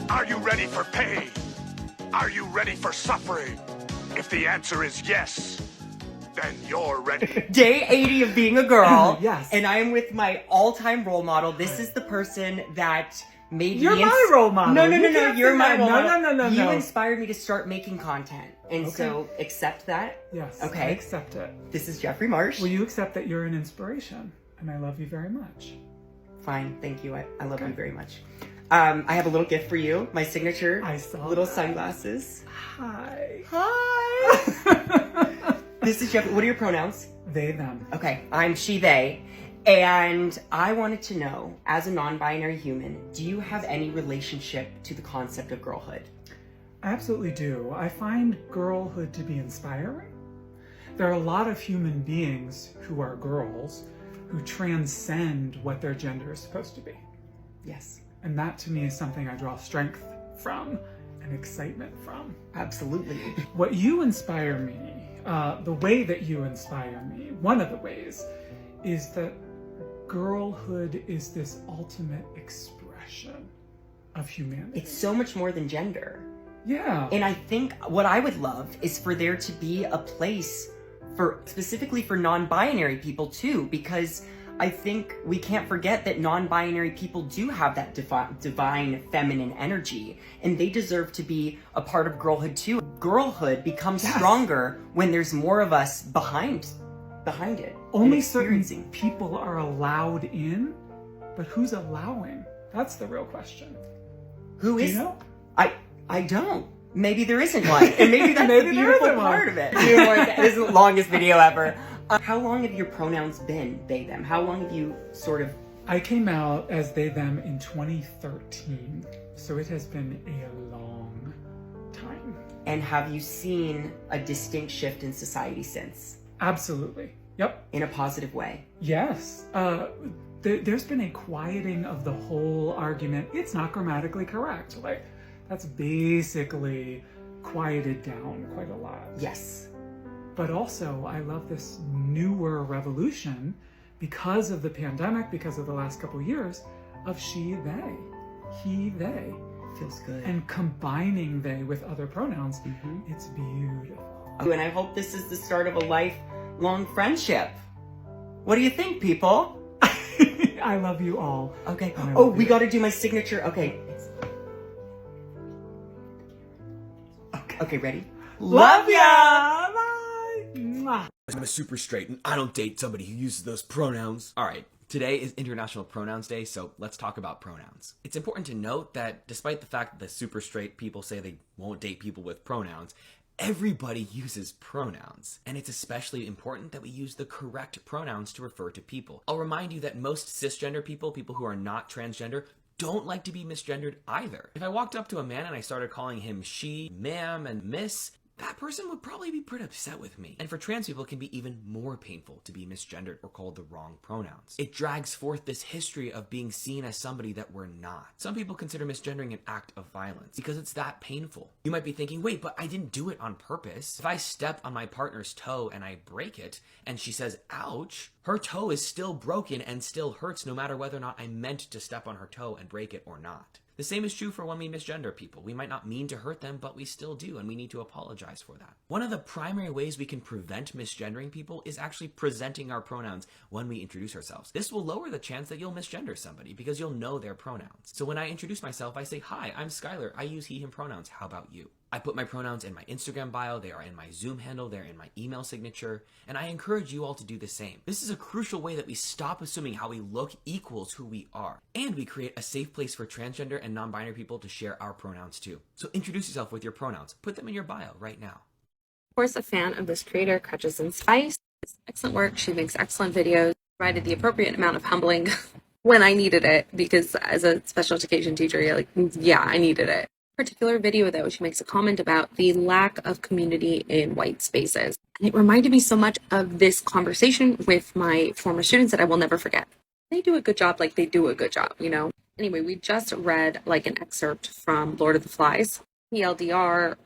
Are you ready for pain? Are you ready for suffering? If the answer is yes, then you're ready. Day 80 of being a girl. Yes. And I am with my all-time role model. This is the person that made You're me... my role model. No, You you're can't my say role that. model. No. You inspired me to start making content. And Okay. so, accept that. Yes, Okay. I accept it. This is Jeffrey Marsh. Will you accept that you're an inspiration? And I love you very much. Fine, thank you. I love you very much. I have a little gift for you. My signature. I saw little that. sunglasses. Hi. Hi. This is Jeffrey. What are your pronouns? They, them. Okay, I'm she, they. And I wanted to know, as a non-binary human, do you have any relationship to the concept of girlhood? I absolutely do. I find girlhood to be inspiring. There are a lot of human beings who are girls who transcend what their gender is supposed to be. Yes. And that to me is something I draw strength from and excitement from. Absolutely. What you inspire me, the way that you inspire me, one of the ways, is that girlhood is this ultimate expression of humanity. It's so much more than gender. Yeah. And I think what I would love is for there to be a place for, specifically for non-binary people too, because I think we can't forget that non-binary people do have that divine feminine energy, and they deserve to be a part of girlhood too. Girlhood becomes stronger when there's more of us behind it. Only certain people are allowed in, but who's allowing? That's the real question. Who is? Do you know? I don't. Maybe there isn't one, and maybe that's Maybe the there beautiful isn't one. part of it. This is the longest video ever. How long have your pronouns been they, them? How long have you sort of... I came out as they, them in 2013, so it has been a long time. And have you seen a distinct shift in society since? Absolutely. Yep. In a positive way? Yes. There's been a quieting of the whole argument. It's not grammatically correct. Like, that's basically quieted down quite a lot. Yes. But also, I love this newer revolution because of the pandemic, because of the last couple of years, of she, they, he, they. Feels good. And combining they with other pronouns, it's beautiful. And I hope this is the start of a lifelong friendship. What do you think, people? I love you all. Okay. Oh, we got to do my signature. Okay. Okay, ready? Love ya! Bye! Mwah. I'm a super straight and I don't date somebody who uses those pronouns. Alright, today is International Pronouns Day, so let's talk about pronouns. It's important to note that despite the fact that the super straight people say they won't date people with pronouns, everybody uses pronouns. And it's especially important that we use the correct pronouns to refer to people. I'll remind you that most cisgender people who are not transgender, don't like to be misgendered either. If I walked up to a man and I started calling him she, ma'am, and miss, that person would probably be pretty upset with me. And for trans people, it can be even more painful to be misgendered or called the wrong pronouns. It drags forth this history of being seen as somebody that we're not. Some people consider misgendering an act of violence because it's that painful. You might be thinking, wait, but I didn't do it on purpose. If I step on my partner's toe and I break it and she says, ouch, her toe is still broken and still hurts no matter whether or not I meant to step on her toe and break it or not. The same is true for when we misgender people. We might not mean to hurt them, but we still do, and we need to apologize for that. One of the primary ways we can prevent misgendering people is actually presenting our pronouns when we introduce ourselves. This will lower the chance that you'll misgender somebody because you'll know their pronouns. So when I introduce myself, I say, hi, I'm Skylar. I use he, him pronouns. How about you? I put my pronouns in my Instagram bio, they are in my Zoom handle, they're in my email signature, and I encourage you all to do the same. This is a crucial way that we stop assuming how we look equals who we are, and we create a safe place for transgender and non-binary people to share our pronouns too. So introduce yourself with your pronouns. Put them in your bio right now. Of course, a fan of this creator, Crutches and Spice. It's excellent work. She makes excellent videos, provided the appropriate amount of humbling when I needed it, because as a special education teacher, you're like, yeah, I needed it. Particular video though, she makes a comment about the lack of community in white spaces. And it reminded me so much of this conversation with my former students that I will never forget. They do a good job, like they do a good job, you know? Anyway, we just read like an excerpt from Lord of the Flies. TLDR,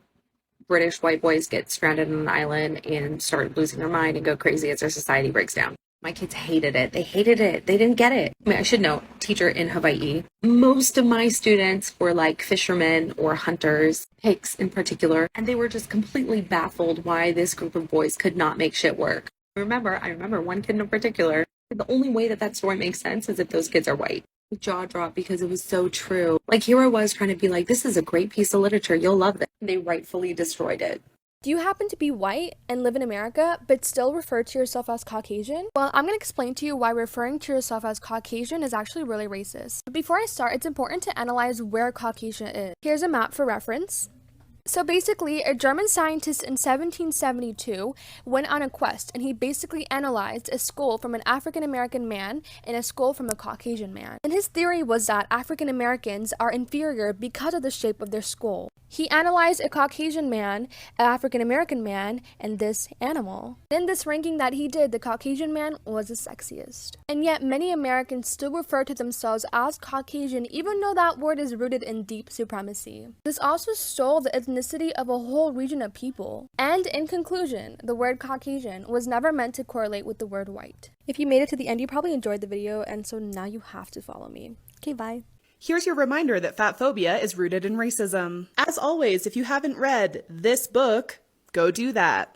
British white boys get stranded on an island and start losing their mind and go crazy as their society breaks down. My kids hated it. They hated it. They didn't get it. I mean, I should note, teacher in Hawaii. Most of my students were like fishermen or hunters, pigs in particular, and they were just completely baffled why this group of boys could not make shit work. I remember one kid in particular. The only way that story makes sense is if those kids are white. Jaw drop because it was so true. Like here I was trying to be like, this is a great piece of literature. You'll love it. They rightfully destroyed it. Do you happen to be white and live in America, but still refer to yourself as Caucasian? Well, I'm going to explain to you why referring to yourself as Caucasian is actually really racist. But before I start, it's important to analyze where Caucasian is. Here's a map for reference. So basically, a German scientist in 1772 went on a quest, and he basically analyzed a skull from an African American man and a skull from a Caucasian man. And his theory was that African Americans are inferior because of the shape of their skull. He analyzed a Caucasian man, an African American man, and this animal. In this ranking that he did, the Caucasian man was the sexiest. And yet many Americans still refer to themselves as Caucasian, even though that word is rooted in deep supremacy. This also stole the ethnicity of a whole region of people. And in conclusion, the word Caucasian was never meant to correlate with the word white. If you made it to the end, you probably enjoyed the video, and so now you have to follow me. Okay, bye. Here's your reminder that fat phobia is rooted in racism. As always, if you haven't read this book, go do that.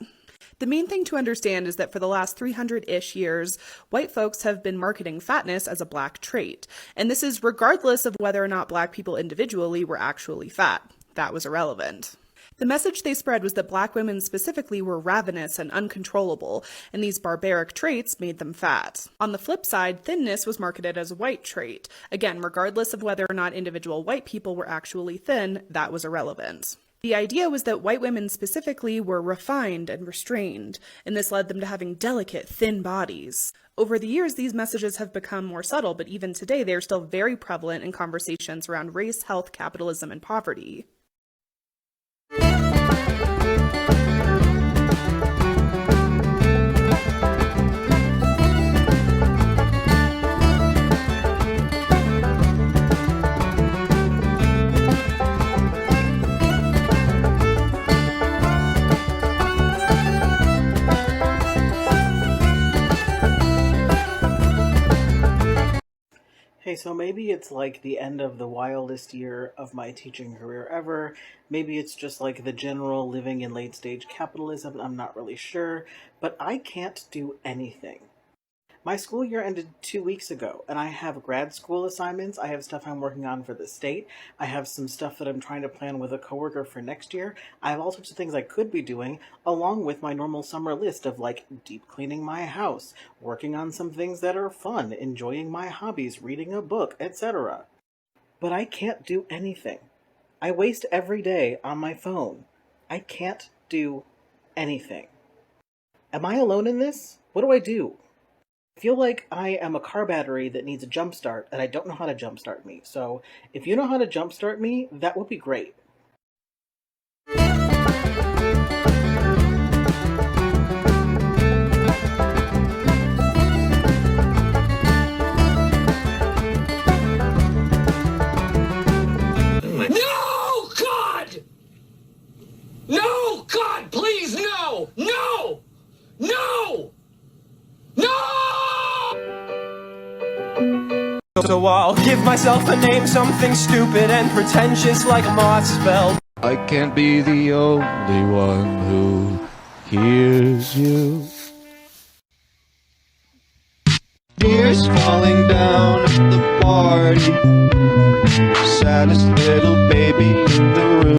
The main thing to understand is that for the last 300-ish years, white folks have been marketing fatness as a black trait. And this is regardless of whether or not black people individually were actually fat. That was irrelevant. The message they spread was that black women specifically were ravenous and uncontrollable, and these barbaric traits made them fat. On the flip side, thinness was marketed as a white trait. Again, regardless of whether or not individual white people were actually thin, that was irrelevant. The idea was that white women specifically were refined and restrained, and this led them to having delicate, thin bodies. Over the years, these messages have become more subtle, but even today they are still very prevalent in conversations around race, health, capitalism, and poverty. Hey, so maybe it's like the end of the wildest year of my teaching career ever. Maybe it's just like the general living in late stage capitalism. I'm not really sure, but I can't do anything. My school year ended 2 weeks ago, and I have grad school assignments. I have stuff I'm working on for the state. I have some stuff that I'm trying to plan with a coworker for next year. I have all sorts of things I could be doing, along with my normal summer list of like deep cleaning my house, working on some things that are fun, enjoying my hobbies, reading a book, etc. But I can't do anything. I waste every day on my phone. I can't do anything. Am I alone in this? What do I do? I feel like I am a car battery that needs a jump start, and I don't know how to jumpstart me. So, if you know how to jumpstart me, that would be great. No, God! No, God, please, no! No! No! No! So I'll give myself a name, something stupid and pretentious like Moss spelled. I can't be the only one who hears you. Tears falling down at the party. Saddest little baby in the room.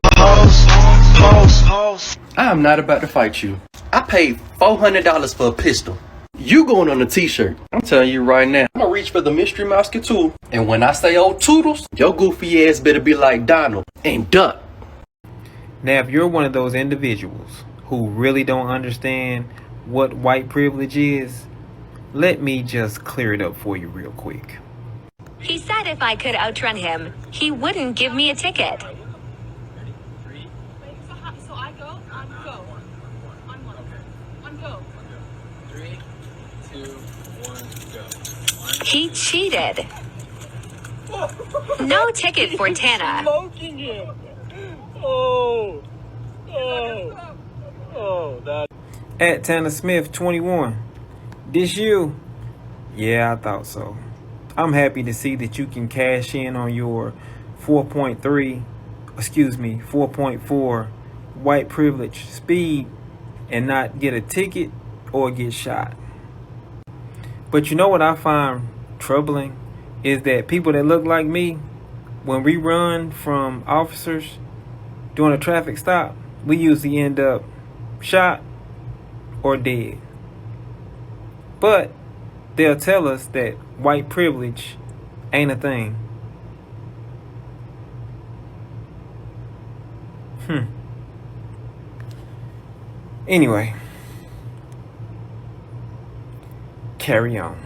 I am not about to fight you. I paid $400 for a pistol. You going on a t-shirt. I'm telling you right now, I'm gonna reach for the mystery musketeer. And when I say old Toodles, your goofy ass better be like Donald and duck. Now, if you're one of those individuals who really don't understand what white privilege is, let me just clear it up for you real quick. He said if I could outrun him, he wouldn't give me a ticket. So I go, on go. On go. 3, 2, 1, go. He cheated. No ticket for Tana. Smoking it. At Tanner Smith 21. This you. Yeah, I thought so. I'm happy to see that you can cash in on your 4.4 white privilege speed and not get a ticket or get shot. But you know what I find troubling is that people that look like me, when we run from officers during a traffic stop, we usually end up shot or dead. But they'll tell us that white privilege ain't a thing. Anyway, carry on.